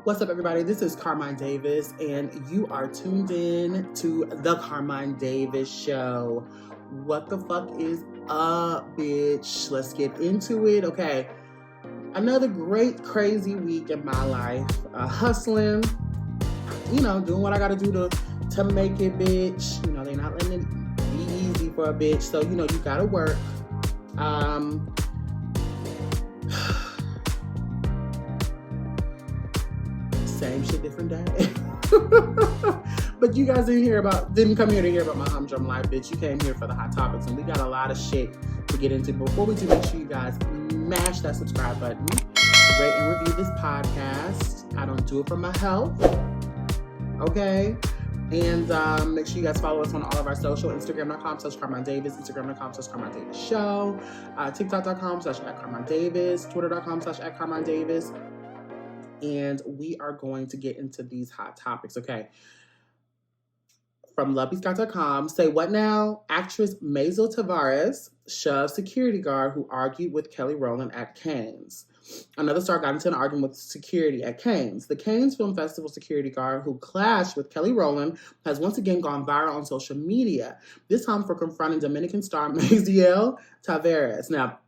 What's up, everybody? This is Carmine Davis, and you are tuned in to the Carmine Davis Show. What the fuck is up, bitch? Let's get into it. Okay, another great, crazy week in my life. Hustling, doing what I gotta do to make it, bitch. They're not letting it be easy for a bitch, so you gotta work. Same shit, different day. But you guys didn't come here to hear about my humdrum life, bitch. You came here for the hot topics, and we got a lot of shit to get into. Before we do, make sure you guys mash that subscribe button, rate and review this podcast. I don't do it for my health, okay? And make sure you guys follow us on all of our social, Instagram.com/Carmine Davis, Instagram.com/Carmine Davis Show, TikTok.com/@Carmine Davis, Twitter.com/@Carmine Davis. And we are going to get into these hot topics, okay? From LumpyScott.com, say what now? Actress Massiel Taveras shoved security guard who argued with Kelly Rowland at Cannes. Another star got into an argument with security at Cannes. The Cannes Film Festival security guard who clashed with Kelly Rowland has once again gone viral on social media, this time for confronting Dominican star Massiel Taveras. Now,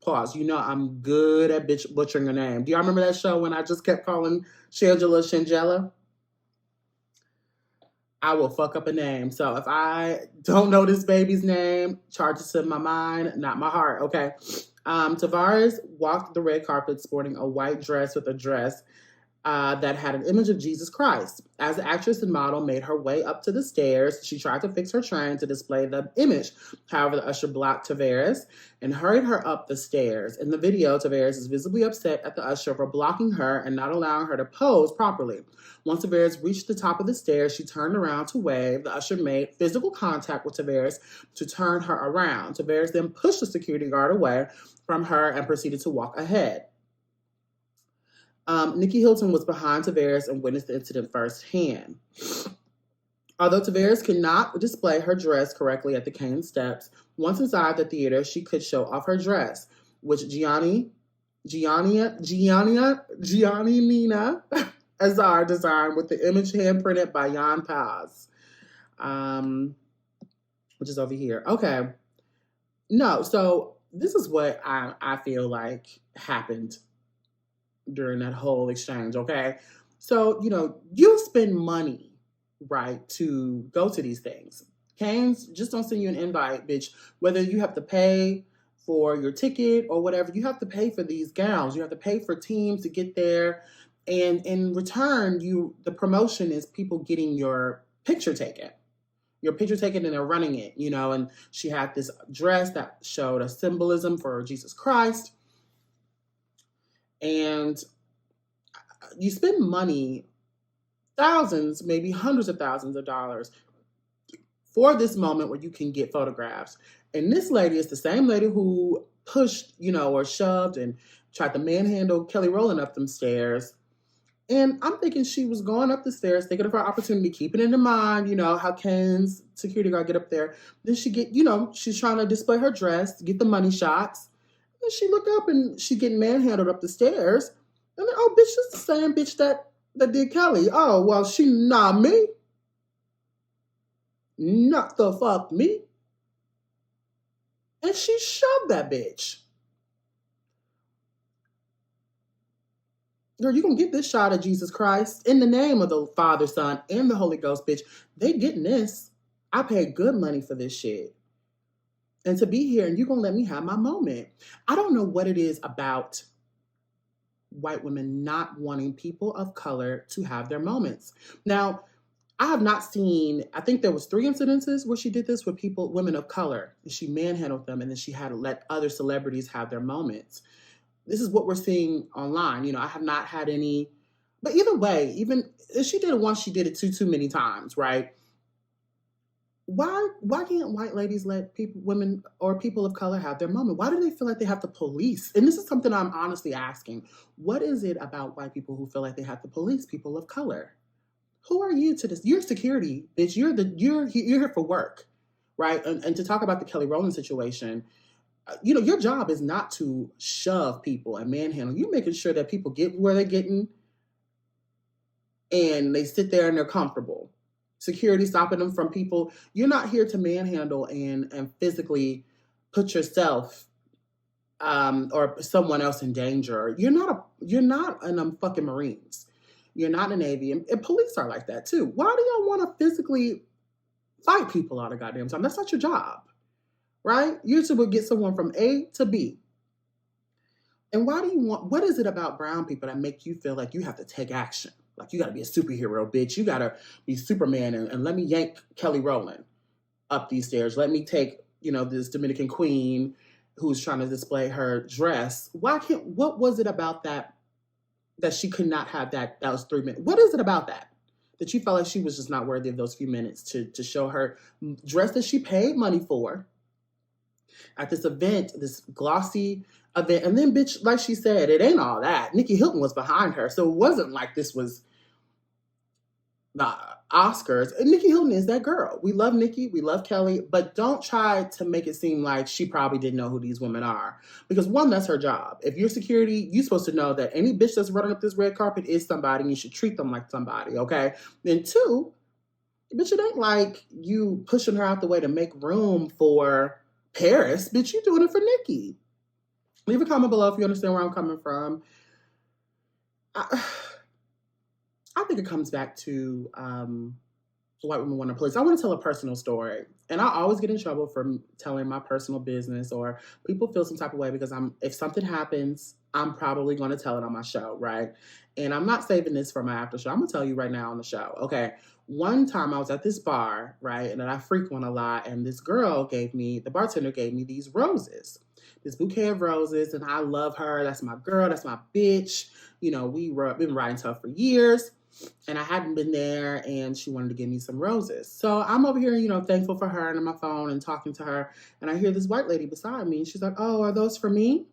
pause. I'm good at butchering a name. Do y'all remember that show when I just kept calling Shangela? I will fuck up a name. So if I don't know this baby's name, charge it to my mind, not my heart, okay? Taveras walked the red carpet sporting a white dress with a dress that had an image of Jesus Christ. As the actress and model made her way up to the stairs, she tried to fix her train to display the image. However, the usher blocked Taveras and hurried her up the stairs. In the video, Taveras is visibly upset at the usher for blocking her and not allowing her to pose properly. Once Taveras reached the top of the stairs, she turned around to wave. The usher made physical contact with Taveras to turn her around. Taveras then pushed the security guard away from her and proceeded to walk ahead. Nikki Hilton was behind Taveras and witnessed the incident firsthand. Although Taveras could not display her dress correctly at the Cannes steps, once inside the theater, she could show off her dress, which Gianni Nina Azar designed with the image handprinted by Jan Paz, which is over here. Okay. No, so this is what I feel like happened during that whole exchange, okay? So, you spend money, right, to go to these things. Cannes just don't send you an invite, bitch. Whether you have to pay for your ticket or whatever, you have to pay for these gowns. You have to pay for teams to get there. And in return, the promotion is people getting your picture taken. Your picture taken and they're running it, and she had this dress that showed a symbolism for Jesus Christ. And you spend money, thousands, maybe hundreds of thousands of dollars for this moment where you can get photographs. And this lady is the same lady who pushed, or shoved and tried to manhandle Kelly Rowland up them stairs. And I'm thinking she was going up the stairs, thinking of her opportunity, keeping it in mind, how Cannes security guard get up there. Then she she's trying to display her dress, get the money shots. And she looked up and she getting manhandled up the stairs. And then, oh, bitch, this is the same bitch that did Kelly. Oh, well, she not me. Not the fuck me. And she shoved that bitch. Girl, you gonna get this shot of Jesus Christ in the name of the Father, Son, and the Holy Ghost, bitch. They getting this. I paid good money for this shit. And to be here, and you're going to let me have my moment. I don't know what it is about white women not wanting people of color to have their moments. Now, I have not seen, I think there was 3 incidences where she did this with women of color. And she manhandled them, and then she had to let other celebrities have their moments. This is what we're seeing online. I have not had any, but either way, even if she did it once, she did it too many times, right? Why can't white ladies let women or people of color have their moment? Why do they feel like they have to police? And this is something I'm honestly asking. What is it about white people who feel like they have to police people of color? Who are you to this? You're security, bitch. You're here for work, right? And to talk about the Kelly Rowland situation, your job is not to shove people and manhandle. You're making sure that people get where they're getting and they sit there and they're comfortable. Security stopping them from people. You're not here to manhandle and physically put yourself or someone else in danger. You're not in fucking Marines. You're not in the Navy, and police are like that too. Why do y'all want to physically fight people all the goddamn time? That's not your job, right? You're supposed to get someone from A to B. And why do you want? What is it about brown people that make you feel like you have to take action? Like you got to be a superhero, bitch. You got to be Superman and let me yank Kelly Rowland up these stairs. Let me take this Dominican queen who's trying to display her dress. What was it about that she could not have that was 3 minutes? What is it about that you felt like she was just not worthy of those few minutes to show her dress that she paid money for at this event, this glossy event? And then, bitch, like she said, it ain't all that. Nikki Hilton was behind her, so it wasn't like this was the Oscars. And Nikki Hilton is that girl. We love Nikki, we love Kelly, but don't try to make it seem like she probably didn't know who these women are. Because one, that's her job. If you're security, you're supposed to know that any bitch that's running up this red carpet is somebody, and you should treat them like somebody, okay? Then two, bitch, it ain't like you pushing her out the way to make room for Paris. Bitch, you doing it for Nikki. Leave a comment below if you understand where I'm coming from. I think it comes back to white women want to police. I want to tell a personal story. And I always get in trouble for telling my personal business, or people feel some type of way because if something happens, I'm probably going to tell it on my show, right? And I'm not saving this for my after show. I'm going to tell you right now on the show, okay? One time I was at this bar, right? And I frequent a lot. And this girl the bartender gave me these roses, this bouquet of roses. And I love her. That's my girl. That's my bitch. We've been riding tough for years. And I hadn't been there, and she wanted to give me some roses. So I'm over here, thankful for her and on my phone and talking to her. And I hear this white lady beside me, and she's like, "Oh, are those for me?"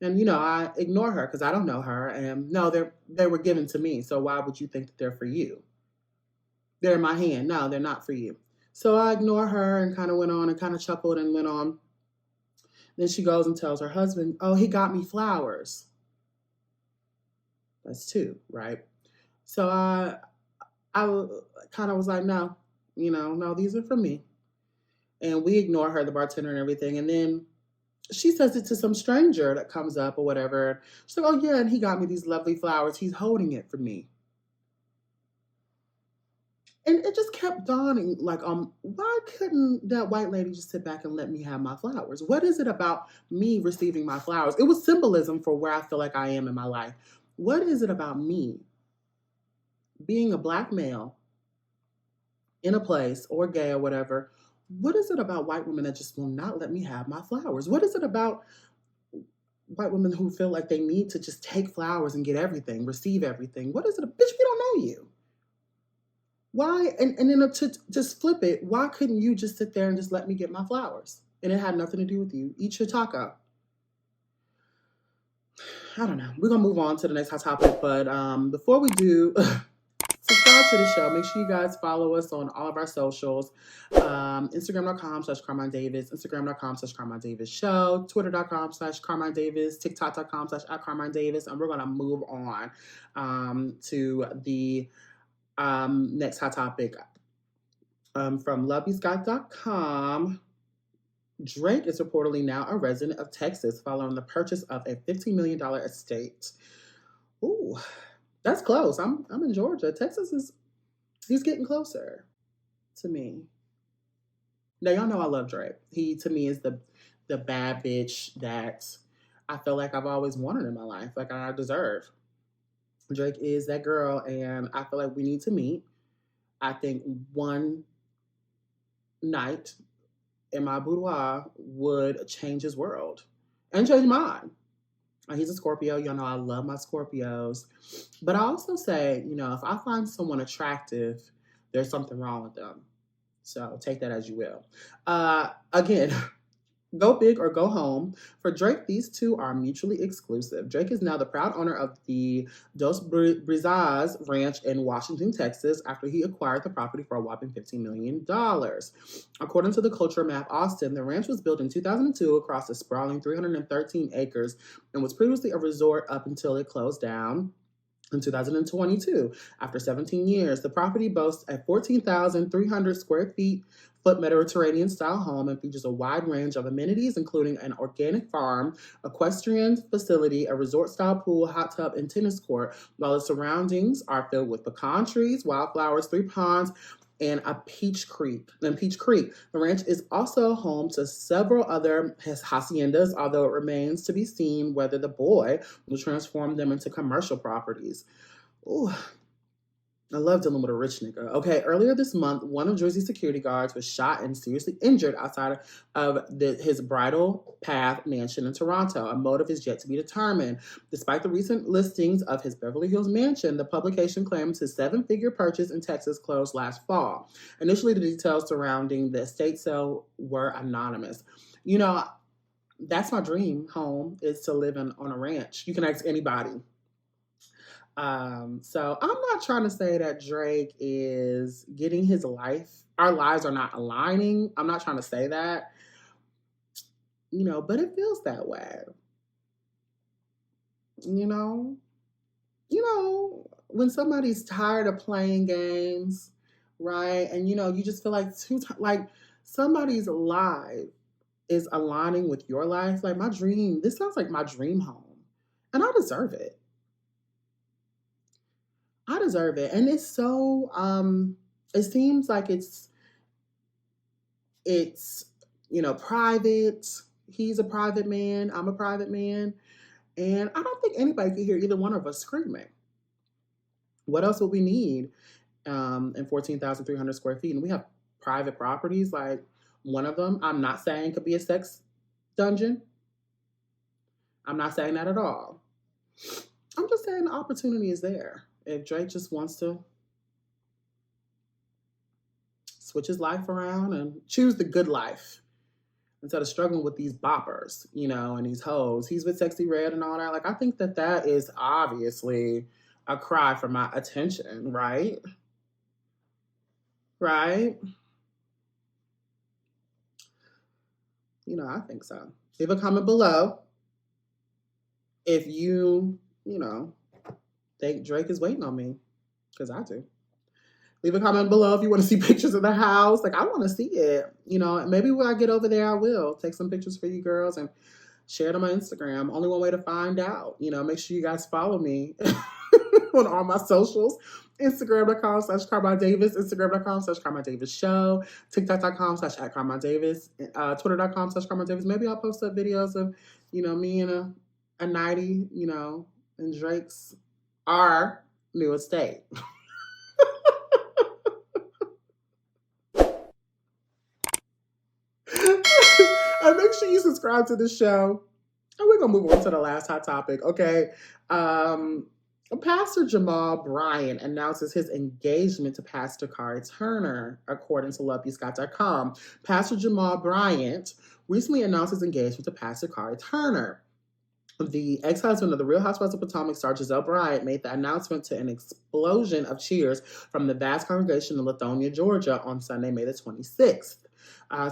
And, I ignore her because I don't know her. And no, they were given to me. So why would you think that they're for you? They're in my hand. No, they're not for you. So I ignore her and kind of went on and kind of chuckled and went on. Then she goes and tells her husband, "Oh, he got me flowers." That's 2, right? So I kind of was like, no, no, these are for me. And we ignore her, the bartender and everything. And then she says it to some stranger that comes up or whatever. She's like, "Oh, yeah, and he got me these lovely flowers. He's holding it for me." And it just kept dawning, like, why couldn't that white lady just sit back and let me have my flowers? What is it about me receiving my flowers? It was symbolism for where I feel like I am in my life. What is it about me being a Black male in a place, or gay or whatever? What is it about white women that just will not let me have my flowers? What is it about white women who feel like they need to just take flowers and get everything, receive everything? What is it? Bitch, we don't know you. Why? And then to just flip it, why couldn't you just sit there and just let me get my flowers? And it had nothing to do with you. Eat your taco. I don't know. We're going to move on to the next hot topic. But before we do, subscribe to the show. Make sure you guys follow us on all of our socials. Instagram.com/Carmine Davis, Instagram.com/Carmine Davis Show, Twitter.com/Carmine Davis, TikTok.com/@Carmine Davis. And we're going to move on to the next hot topic. From LoveyScott.com. Drake is reportedly now a resident of Texas following the purchase of a $15 million estate. Ooh, that's close. I'm in Georgia. Texas he's getting closer to me. Now, y'all know I love Drake. He, to me, is the bad bitch that I feel like I've always wanted in my life, like I deserve. Drake is that girl, and I feel like we need to meet. I think one night in my boudoir would change his world and change mine. He's a Scorpio. Y'all know I love my Scorpios. But I also say, if I find someone attractive, there's something wrong with them. So take that as you will. Again, go big or go home. For Drake, these two are mutually exclusive. Drake is now the proud owner of the Dos Brisas Ranch in Washington, Texas, after he acquired the property for a whopping $15 million. According to the Culture Map Austin, the ranch was built in 2002 across a sprawling 313 acres and was previously a resort up until it closed down. In 2022, after 17 years, the property boasts a 14,300 square foot Mediterranean-style home and features a wide range of amenities, including an organic farm, equestrian facility, a resort-style pool, hot tub, and tennis court, while the surroundings are filled with pecan trees, wildflowers, 3 ponds, and a Peach Creek. The ranch is also home to several other haciendas, although it remains to be seen whether the boy will transform them into commercial properties. Ooh, I love dealing with a rich nigga. Okay, earlier this month, one of Jersey's security guards was shot and seriously injured outside of his Bridle Path mansion in Toronto. A motive is yet to be determined. Despite the recent listings of his Beverly Hills mansion, the publication claims his 7-figure purchase in Texas closed last fall. Initially, the details surrounding the estate sale were anonymous. You know, that's my dream home, is to live on a ranch. You can ask anybody. So I'm not trying to say that Drake is getting his life. Our lives are not aligning. I'm not trying to say that, but it feels that way. You know, when somebody's tired of playing games, right? And you just feel like somebody's life is aligning with your life. Like this sounds like my dream home, and I deserve it. I deserve it. And it's so it seems like it's private. He's a private man, I'm a private man, and I don't think anybody could hear either one of us screaming. What else would we need in 14,300 square feet? And we have private properties, like one of them, I'm not saying could be a sex dungeon. I'm not saying that at all. I'm just saying the opportunity is there. If Drake just wants to switch his life around and choose the good life instead of struggling with these boppers, and these hoes. He's with Sexy Red and all that. Like, I think that is obviously a cry for my attention, right? Right? I think so. Leave a comment below if you think Drake is waiting on me, because I do. Leave a comment below if you want to see pictures of the house. Like, I want to see it. Maybe when I get over there, I will take some pictures for you girls and share it on my Instagram. Only one way to find out. Make sure you guys follow me on all my socials. Instagram.com/Carmine Davis, Instagram.com/Carmine Davis Show, TikTok.com/@Carmine Davis, Twitter.com/Carmine Davis. Maybe I'll post up videos of, me in a nightie, in Drake's our new estate. And make sure you subscribe to the show. And we're going to move on to the last hot topic, okay? Pastor Jamal Bryant announces his engagement to Pastor Kari Turner, according to LoveYouScott.com. Pastor Jamal Bryant recently announced his engagement to Pastor Kari Turner. The ex-husband of the Real Housewives of Potomac star Gizelle Bryant made the announcement to an explosion of cheers from the vast congregation in Lithonia, Georgia on Sunday, May the 26th.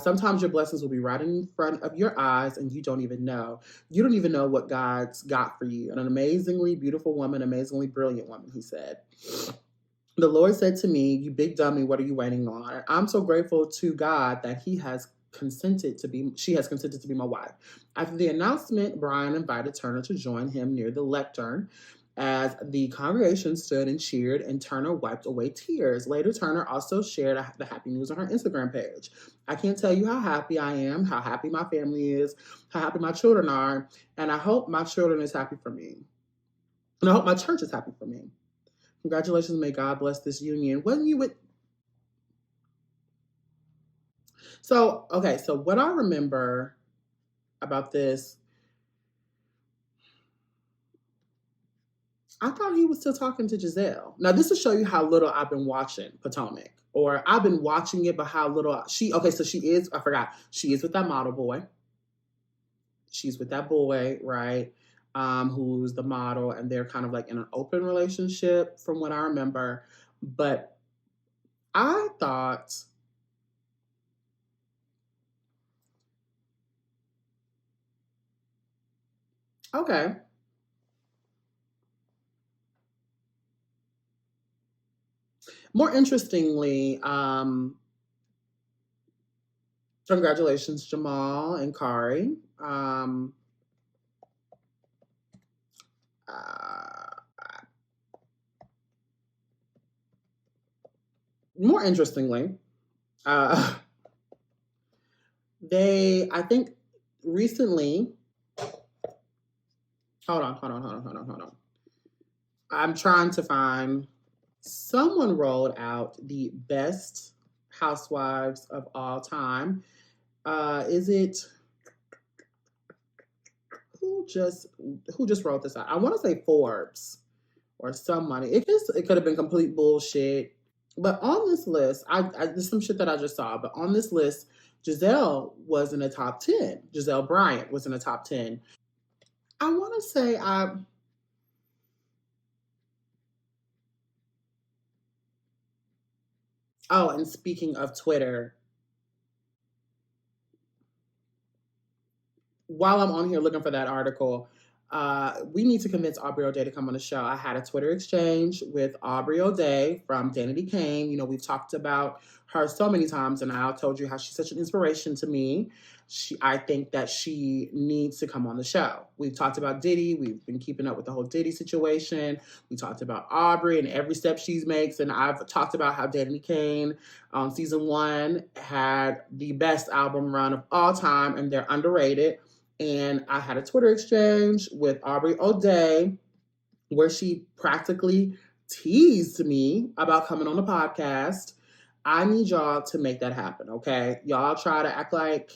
Sometimes your blessings will be right in front of your eyes and you don't even know. You don't even know what God's got for you. And an amazingly beautiful woman, amazingly brilliant woman, he said. The Lord said to me, "You big dummy, what are you waiting on?" And I'm so grateful to God that she has consented to be my wife. After the announcement, Brian invited Turner to join him near the lectern as the congregation stood and cheered, and Turner wiped away tears. Later, Turner also shared the happy news on her Instagram page. "I can't tell you how happy I am, how happy my family is, how happy my children are, and I hope my children is happy for me. And I hope my church is happy for me. Congratulations, may God bless this union." Wasn't you with... So what I remember about this, I thought he was still talking to Gizelle. Now, this will show you how little I've been watching Potomac. Or I've been watching it, but how little she is with that model boy. She's with that boy, right? Who's the model, and they're kind of like in an open relationship from what I remember. But I thought... Okay. More interestingly, congratulations, Jamal and Kari. More interestingly, I think recently, hold on. I'm trying to find, someone rolled out the best housewives of all time. Is it, who just wrote this out? I want to say Forbes or somebody. It could have been complete bullshit. But on this list, there's some shit that I just saw. But on this list, Gizelle was in the top 10. Gizelle Bryant was in the top 10. I want to say oh, and speaking of Twitter, while I'm on here looking for that article, we need to convince Aubrey O'Day to come on the show. I had a Twitter exchange with Aubrey O'Day from Danity Kane. You know, we've talked about her so many times, and I told you how she's such an inspiration to me. I think that she needs to come on the show. We've talked about Diddy. We've been keeping up with the whole Diddy situation. We talked about Aubrey and every step she makes, and I've talked about how Danity Kane on season 1 had the best album run of all time, and they're underrated. And I had a Twitter exchange with Aubrey O'Day where she practically teased me about coming on the podcast. I need y'all to make that happen, okay? Y'all try to act like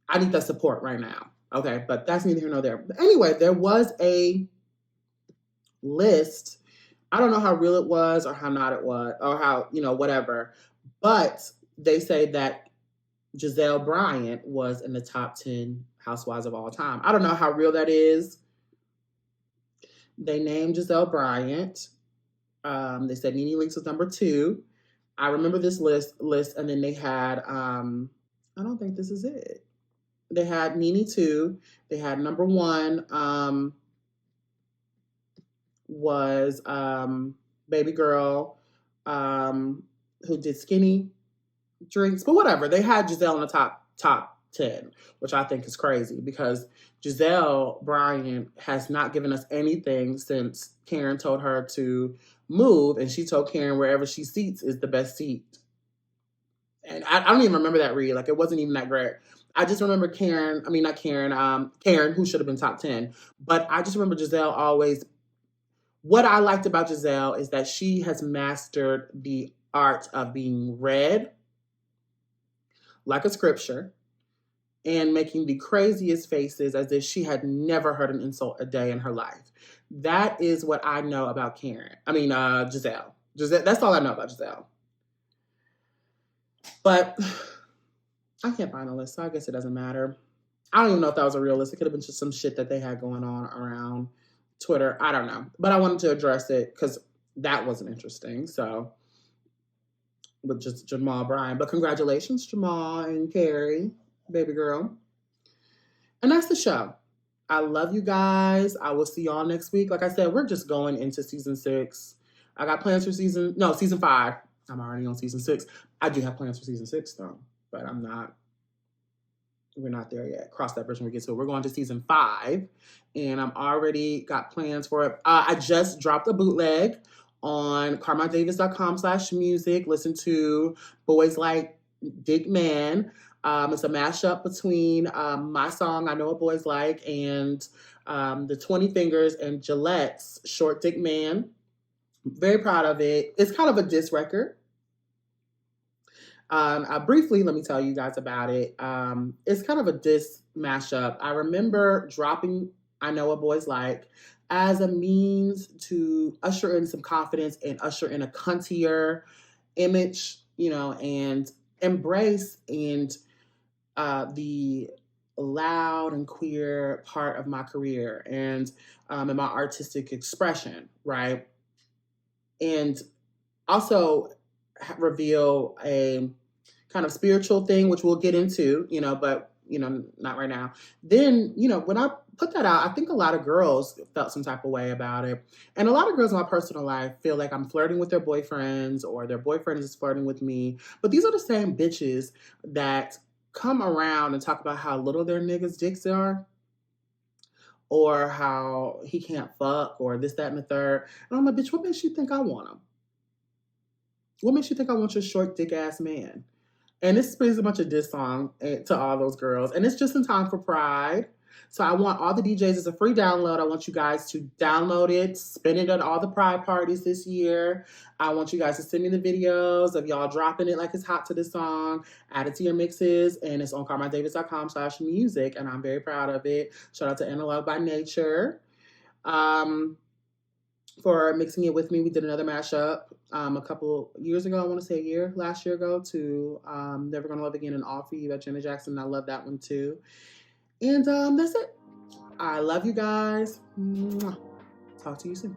I need that support right now, okay? But that's neither here nor there. But anyway, there was a list. I don't know how real it was or how not it was or how, whatever. But they say that Gizelle Bryant was in the top 10 housewives of all time. I don't know how real that is. They named Gizelle Bryant. They said Nene Leakes was number 2. I remember this list, and then they had, I don't think this is it. They had Nene 2. They had number 1 was Baby Girl, who did Skinny Drinks, but whatever. They had Gizelle in the top 10, which I think is crazy because Gizelle Bryant has not given us anything since Karen told her to move, and she told Karen wherever she seats is the best seat. And I don't even remember that read. Like, it wasn't even that great. I just remember Karen, who should have been top 10. But I just remember Gizelle always, what I liked about Gizelle is that she has mastered the art of being read like a scripture and making the craziest faces as if she had never heard an insult a day in her life. That is what I know about Gizelle. That's all I know about Gizelle. But I can't find a list, so I guess it doesn't matter. I don't even know if that was a real list. It could have been just some shit that they had going on around Twitter. I don't know. But I wanted to address it because that wasn't interesting. So, with just Jamal Bryant. But congratulations, Jamal and Carrie, baby girl. And that's the show. I love you guys. I will see y'all next week. Like I said, we're just going into season 6. I got plans for season 5. I'm already on season 6. I do have plans for season 6 though, but we're not there yet. Cross that bridge when we get to it. We're going to season 5 and I'm already got plans for it. I just dropped a bootleg on carminedavis.com/music. Listen to Boys Like Dick Man. It's a mashup between my song, I Know What Boys Like, and the 20 Fingers and Gillette's Short Dick Man. Very proud of it. It's kind of a diss record. Briefly, let me tell you guys about it. It's kind of a diss mashup. I remember dropping I Know What Boys Like as a means to usher in some confidence and usher in a cuntier image, and embrace and the loud and queer part of my career and in my artistic expression, right? And also reveal a kind of spiritual thing, which we'll get into, but not right now. Then, when I put that out. I think a lot of girls felt some type of way about it. And a lot of girls in my personal life feel like I'm flirting with their boyfriends or their boyfriend is flirting with me. But these are the same bitches that come around and talk about how little their niggas' dicks are, or how he can't fuck, or this, that, and the third. And I'm like, bitch, what makes you think I want him? What makes you think I want your short dick ass man? And this is pretty much a diss song to all those girls. And it's just in time for Pride. So I want all the DJs, it's a free download. I want you guys to download it, spin it at all the Pride parties this year. I want you guys to send me the videos of y'all dropping it like it's hot to this song, add it to your mixes, and it's on carminedavis.com/music, and I'm very proud of it. Shout out to Analog by Nature for mixing it with me. We did another mashup a couple years ago, I want to say last year ago, to Never Gonna Love Again and All For You by Janet Jackson. I love that one too. And that's it. I love you guys. Mwah. Talk to you soon.